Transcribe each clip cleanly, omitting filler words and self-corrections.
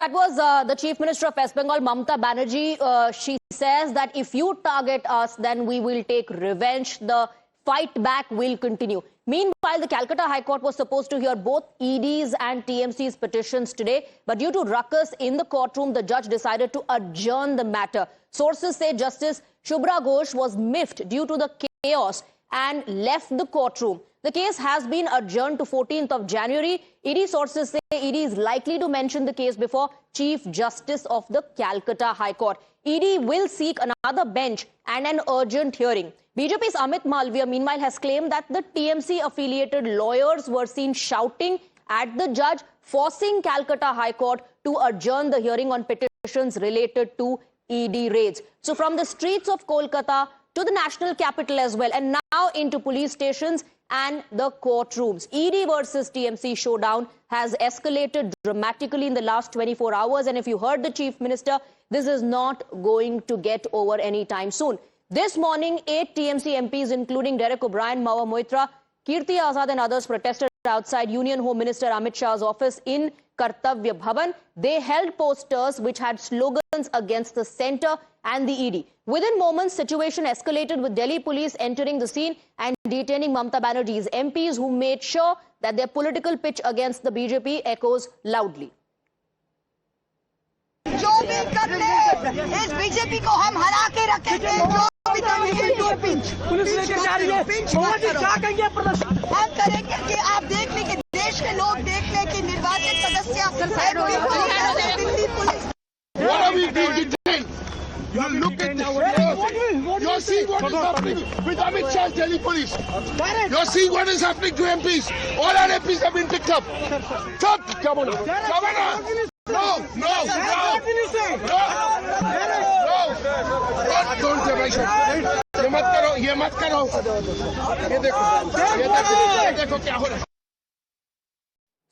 That was the Chief Minister of West Bengal, Mamata Banerjee. She says that if you target us, then we will take revenge. The fight back will continue. Meanwhile, the Calcutta High Court was supposed to hear both ED's and TMC's petitions today. But due to ruckus in the courtroom, the judge decided to adjourn the matter. Sources say Justice Shubhra Ghosh was miffed due to the chaos and left the courtroom. The case has been adjourned to 14th of January. ED sources say ED is likely to mention the case before Chief Justice of the Calcutta High Court. ED will seek another bench and an urgent hearing. BJP's Amit Malviya, meanwhile, has claimed that the TMC-affiliated lawyers were seen shouting at the judge, forcing Calcutta High Court to adjourn the hearing on petitions related to ED raids. So from the streets of Kolkata to the national capital as well, and now into police stations and the courtrooms. ED versus TMC showdown has escalated dramatically in the last 24 hours. And if you heard the Chief Minister, this is not going to get over anytime soon. This morning, 8 TMC MPs, including Derek O'Brien, Mawa Moitra, Kirti Azad and others protested outside Union Home Minister Amit Shah's office in Kartavya Bhavan. They held posters which had slogans against the centre and the ED. Within moments, situation escalated with Delhi police entering the scene and detaining Mamata Banerjee's MPs, who made sure that their political pitch against the BJP echoes loudly. जो भी कर ले, इस BJP को हम हरा के रखेंगे। जो भी करेंगे, पुलिस लेके जा रही है। क्या कहेंगे प्रदर्शन? हम करेंगे कि आप देख लें कि देश के लोग देख लें कि निर्वाचित सदस्य Delhi police. What are we doing today? You look at this. You're seeing what is happening with Amit Shah's Delhi police. You're seeing what is happening to MPs. All our MPs have been picked up. Stop, Governor. Governor. No. Don't mention. ये मत करो. ये देखो क्या हो रहा है.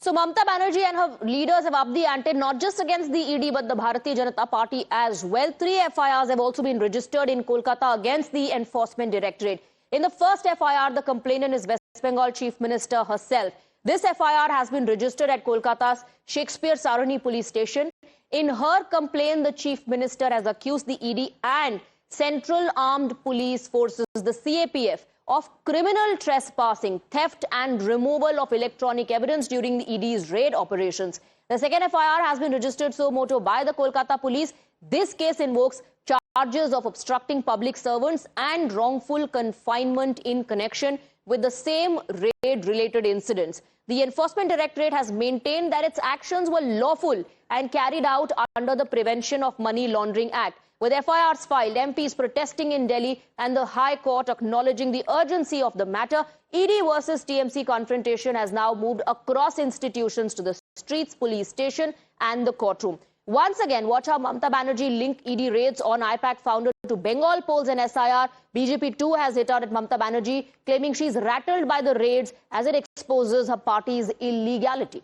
So Mamata Banerjee and her leaders have upped the ante not just against the ED but the Bharatiya Janata Party as well. 3 FIRs have also been registered in Kolkata against the Enforcement Directorate. In the first FIR, the complainant is West Bengal Chief Minister herself. This FIR has been registered at Kolkata's Shakespeare Sarani police station. In her complaint, the Chief Minister has accused the ED and Central Armed Police Forces, the CAPF, of criminal trespassing, theft and removal of electronic evidence during the ED's raid operations. The second FIR has been registered suo motu by the Kolkata police. This case invokes charges of obstructing public servants and wrongful confinement in connection with the same raid-related incidents. The Enforcement Directorate has maintained that its actions were lawful and carried out under the Prevention of Money Laundering Act. With FIRs filed, MPs protesting in Delhi and the High Court acknowledging the urgency of the matter, ED versus TMC confrontation has now moved across institutions to the streets, police station and the courtroom. Once again, watch how Mamata Banerjee linked ED raids on IPAC founder to Bengal polls and SIR. BJP too has hit out at Mamata Banerjee, claiming she's rattled by the raids as it exposes her party's illegality.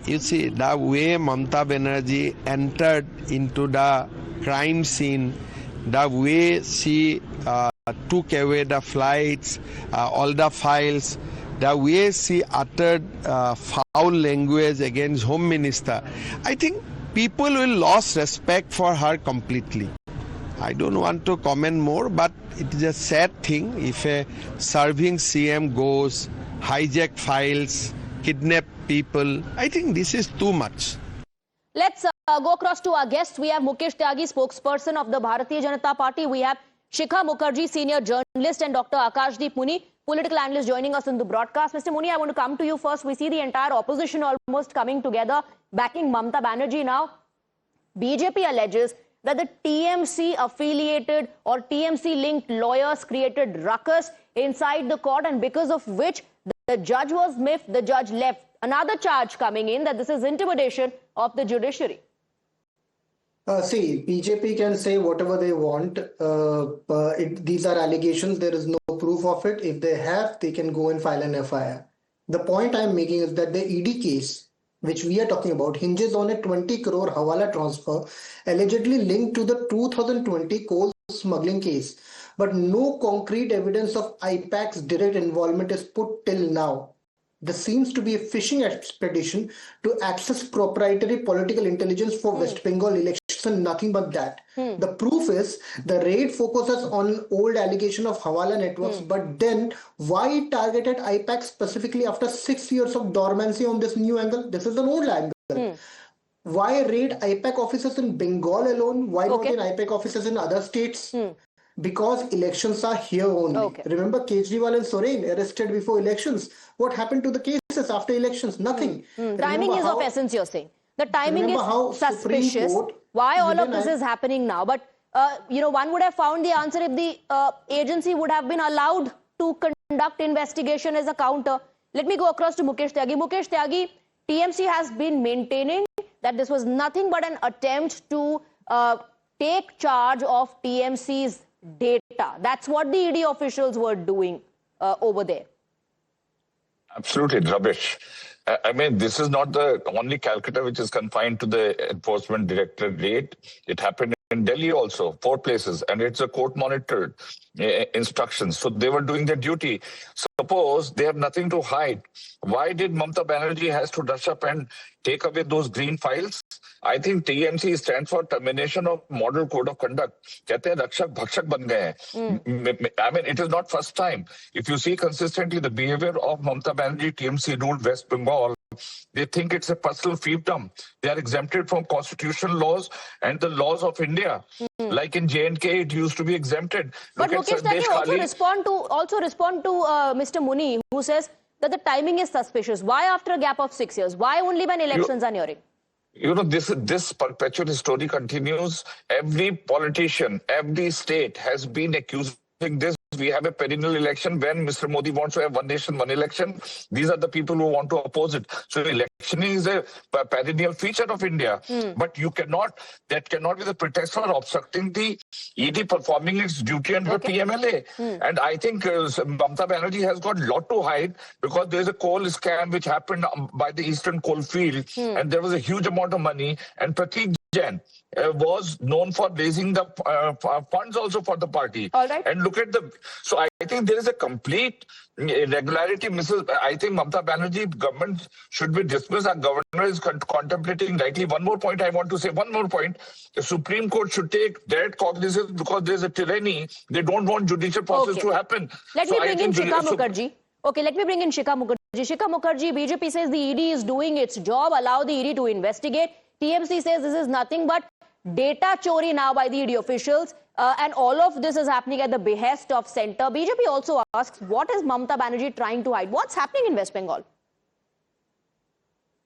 You see, the way Mamata Banerjee entered into the crime scene, the way she took away the flights, all the files, the way she uttered foul language against Home Minister, I think people will lose respect for her completely. I don't want to comment more, but it is a sad thing if a serving CM goes, hijack files, kidnap people. I think this is too much. Let's go across to our guests. We have Mukesh Tyagi, spokesperson of the Bharatiya Janata Party. We have Shikha Mukherjee, senior journalist, and Dr. Akashdeep Muni, political analyst, joining us in the broadcast. Mr. Muni, I want to come to you first. We see the entire opposition almost coming together, backing Mamata Banerjee now. BJP alleges that the TMC-affiliated or TMC-linked lawyers created ruckus inside the court, and because of which the judge was miffed, the judge left. Another charge coming in that this is intimidation of the judiciary. See, BJP can say whatever they want. These are allegations. There is no proof of it. If they have, they can go and file an FIR. The point I'm making is that the ED case, which we are talking about, hinges on a 20 crore Hawala transfer allegedly linked to the 2020 coal smuggling case. But no concrete evidence of IPAC's direct involvement is put till now. This seems to be a fishing expedition to access proprietary political intelligence for West Bengal elections and nothing but that. The proof is the raid focuses on old allegation of Hawala networks, but then why it targeted IPAC specifically after 6 years of dormancy on this new angle? This is an old angle. Why raid IPAC offices in Bengal alone? Why not in IPAC offices in other states? Because elections are here only. Remember Kejriwal and Soren arrested before elections. What happened to the cases after elections? Nothing. Timing is of essence, you're saying. The timing is suspicious. Why all of this is happening now? But, one would have found the answer if the agency would have been allowed to conduct investigation as a counter. Let me go across to Mukesh Tyagi. Mukesh Tyagi, TMC has been maintaining that this was nothing but an attempt to take charge of TMC's data. That's what the ED officials were doing over there. Absolutely rubbish. I mean, this is not the only Calcutta which is confined to the Enforcement Directorate raid. It happened in Delhi also, 4 places, and it's a court-monitored instructions. So they were doing their duty. Suppose they have nothing to hide. Why did Mamata Banerjee has to rush up and take away those green files? I think TMC stands for Termination of Model Code of Conduct. कहते हैं रक्षक भक्षक बन गए हैं. I mean, it is not first time. If you see consistently the behavior of Mamata Banerjee, TMC ruled West Bengal, they think it's a personal fiefdom. They are exempted from constitutional laws and the laws of India. Like in J&K, it used to be exempted. But Mukesh Tyagi also respond to Mr. Muni, who says that the timing is suspicious. Why after a gap of 6 years? Why only when elections are nearing? You know, this perpetual story continues. Every politician, every state has been accusing this. We have a perennial election. When Mr. Modi wants to have one nation, one election, these are the people who want to oppose it. So electioning is a perennial feature of India. But that cannot be the pretext for obstructing the ED performing its duty under PMLA. And I think Mamata Banerjee has got a lot to hide because there's a coal scam which happened by the Eastern coal field. And there was a huge amount of money. And Pratik Jain was known for raising the funds also for the party. All right. And look at so I think there is a complete irregularity. I think Mamata Banerjee government should be dismissed. Our governor is contemplating rightly. One more point I want to say. One more point. The Supreme Court should take direct cognizance because there's a tyranny. They don't want judicial process to happen. Let me bring in Shikha Mukherjee. Okay, let me bring in Shikha Mukherjee. Shikha Mukherjee, BJP says the ED is doing its job. Allow the ED to investigate. TMC says this is nothing but data chori now by the ED officials. And all of this is happening at the behest of centre. BJP also asks, what is Mamata Banerjee trying to hide? What's happening in West Bengal?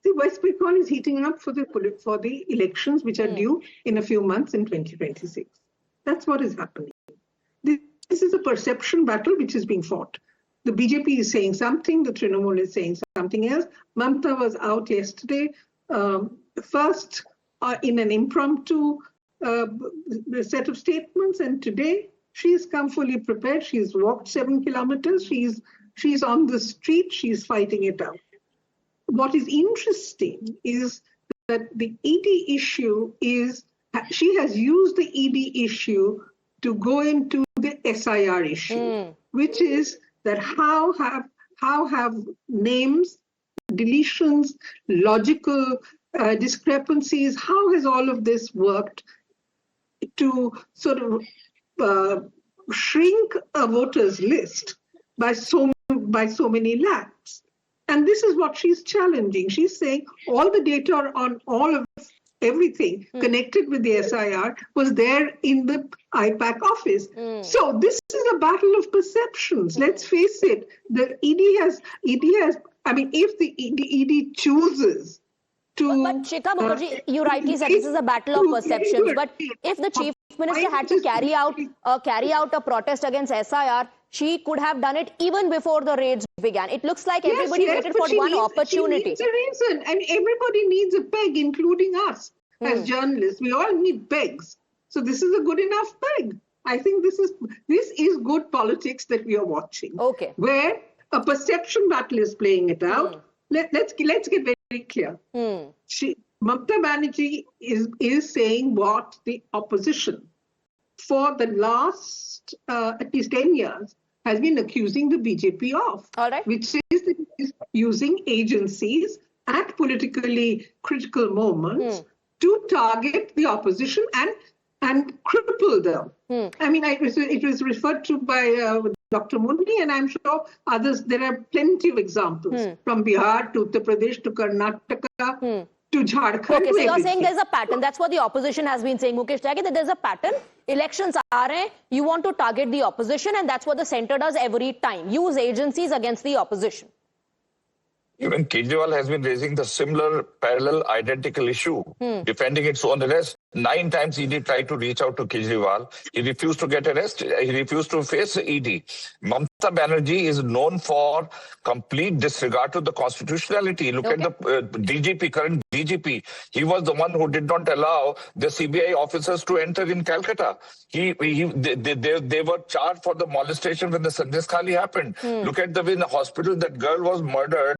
See, West Bengal is heating up for the elections which are due in a few months in 2026. That's what is happening. This is a perception battle which is being fought. The BJP is saying something, the Trinamool is saying something else. Mamata was out yesterday, first in an impromptu set of statements, and today she's come fully prepared. She's walked 7 kilometers. She's on the street. She's fighting it out. What is interesting is that the ED issue is, she has used the ED issue to go into the SIR issue, which is that how have names, deletions, logical discrepancies, how has all of this worked to sort of shrink a voters list by so many lakhs? And this is what she's challenging. She's saying all the data on all of everything connected with the SIR was there in the IPAC office. So this is a battle of perceptions. Let's face it. The ED has. I mean, if the ED chooses to, but Shikha Mukherjee, you rightly said this is a battle of perceptions. But if the Chief Minister had to carry out a protest against SIR, she could have done it even before the raids began. It looks like everybody waited for one opportunity. She needs a reason, and everybody needs a peg, including us as journalists. We all need pegs. So this is a good enough peg. I think this is good politics that we are watching. Okay. Where a perception battle is playing it out. Let's get very clear. Mamata Banerjee is saying what the opposition for the last at least 10 years has been accusing the BJP of. All right. Which is that using agencies at politically critical moments to target the opposition and cripple them. I mean, it was referred to by Dr. Muni, and I'm sure others. There are plenty of examples from Bihar to Uttar Pradesh to Karnataka to Jharkhand. Okay, so you're saying there's a pattern. That's what the opposition has been saying, Mukesh Tyagi, that there's a pattern. Elections are rahe, you want to target the opposition, and that's what the centre does every time. Use agencies against the opposition. Even Kejriwal has been raising the similar, parallel, identical issue, defending its own arrest. 9 times ED tried to reach out to Kejriwal. He refused to get arrested. He refused to face ED. Mamata Banerjee is known for complete disregard to the constitutionality. Look at the DGP, current DGP. He was the one who did not allow the CBI officers to enter in Calcutta. They were charged for the molestation when the Sandesh Khali happened. Look at the way in the hospital that girl was murdered.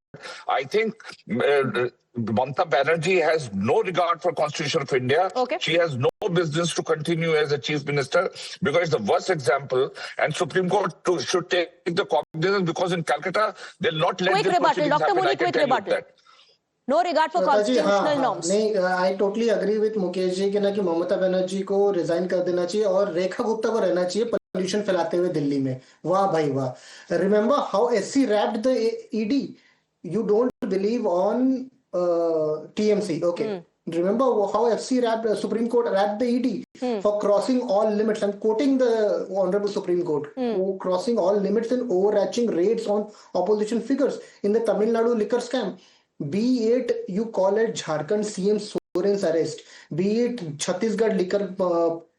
I think Mamata Banerjee has no regard for Constitution of India. She has no business to continue as a Chief Minister because it's the worst example. And Supreme Court should take the cognizance because in Calcutta they'll not let this proceedings happen. I can tell you that. No regard for constitutional norms. नहीं, I totally agree with Mukesh ji कि ना कि ममता बनर्जी को resign कर देना चाहिए और रेखा गुप्ता को रहना चाहिए पोल्यूशन फैलाते हुए दिल्ली में. वाह भाई वाह. Remember how SC wrapped the ED? You don't believe on TMC, okay? Remember how Supreme Court wrapped the ED for crossing all limits. I'm quoting the Honorable Supreme Court, crossing all limits and overarching raids on opposition figures in the Tamil Nadu liquor scam. Be it you call it Jharkhand CM Soren's arrest, be it Chhattisgarh liquor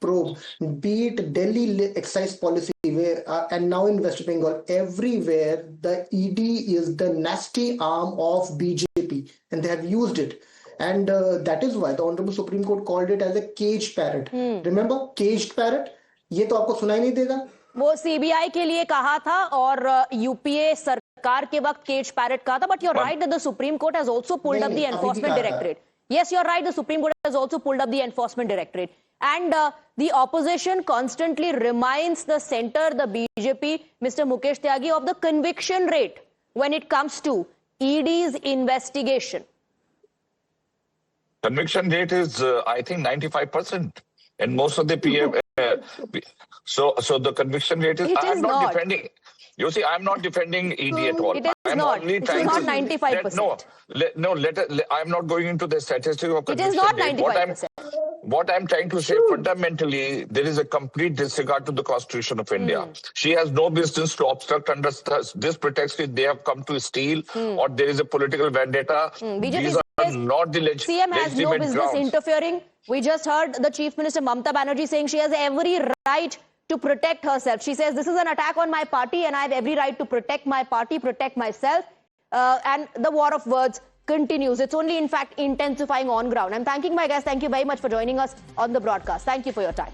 probe, be it Delhi excise policy, and now in West Bengal, everywhere the ED is the nasty arm of BJP, and they have used it. And that is why the Honorable Supreme Court called it as a caged parrot. Remember, caged parrot? ये तो आपको सुनाई नहीं देगा. वो CBI के लिए कहा था और UPA सरकार के वक्त caged parrot कहा था. But you're right that the Supreme Court has also pulled up the Enforcement Directorate. Yes, you're right. The Supreme Court has also pulled up the Enforcement Directorate. And the opposition constantly reminds the centre, the BJP, Mr. Mukesh Tyagi, of the conviction rate when it comes to ED's investigation. Conviction rate is, I think, 95%. And most of the PM... so the conviction rate is... I'm not defending... You see, I'm not defending ED at all. It is not. It is not 95%. I'm not going into the statistics of conviction. It is not 95%. What I'm trying to say, fundamentally, there is a complete disregard to the Constitution of India. She has no business to obstruct under this pretext if they have come to steal or there is a political vendetta. These are not the CM has no business interfering. We just heard the Chief Minister Mamata Banerjee saying she has every right to protect herself. She says, this is an attack on my party and I have every right to protect my party, protect myself. And the war of words continues. It's only, in fact, intensifying on ground. I'm thanking my guests. Thank you very much for joining us on the broadcast. Thank you for your time.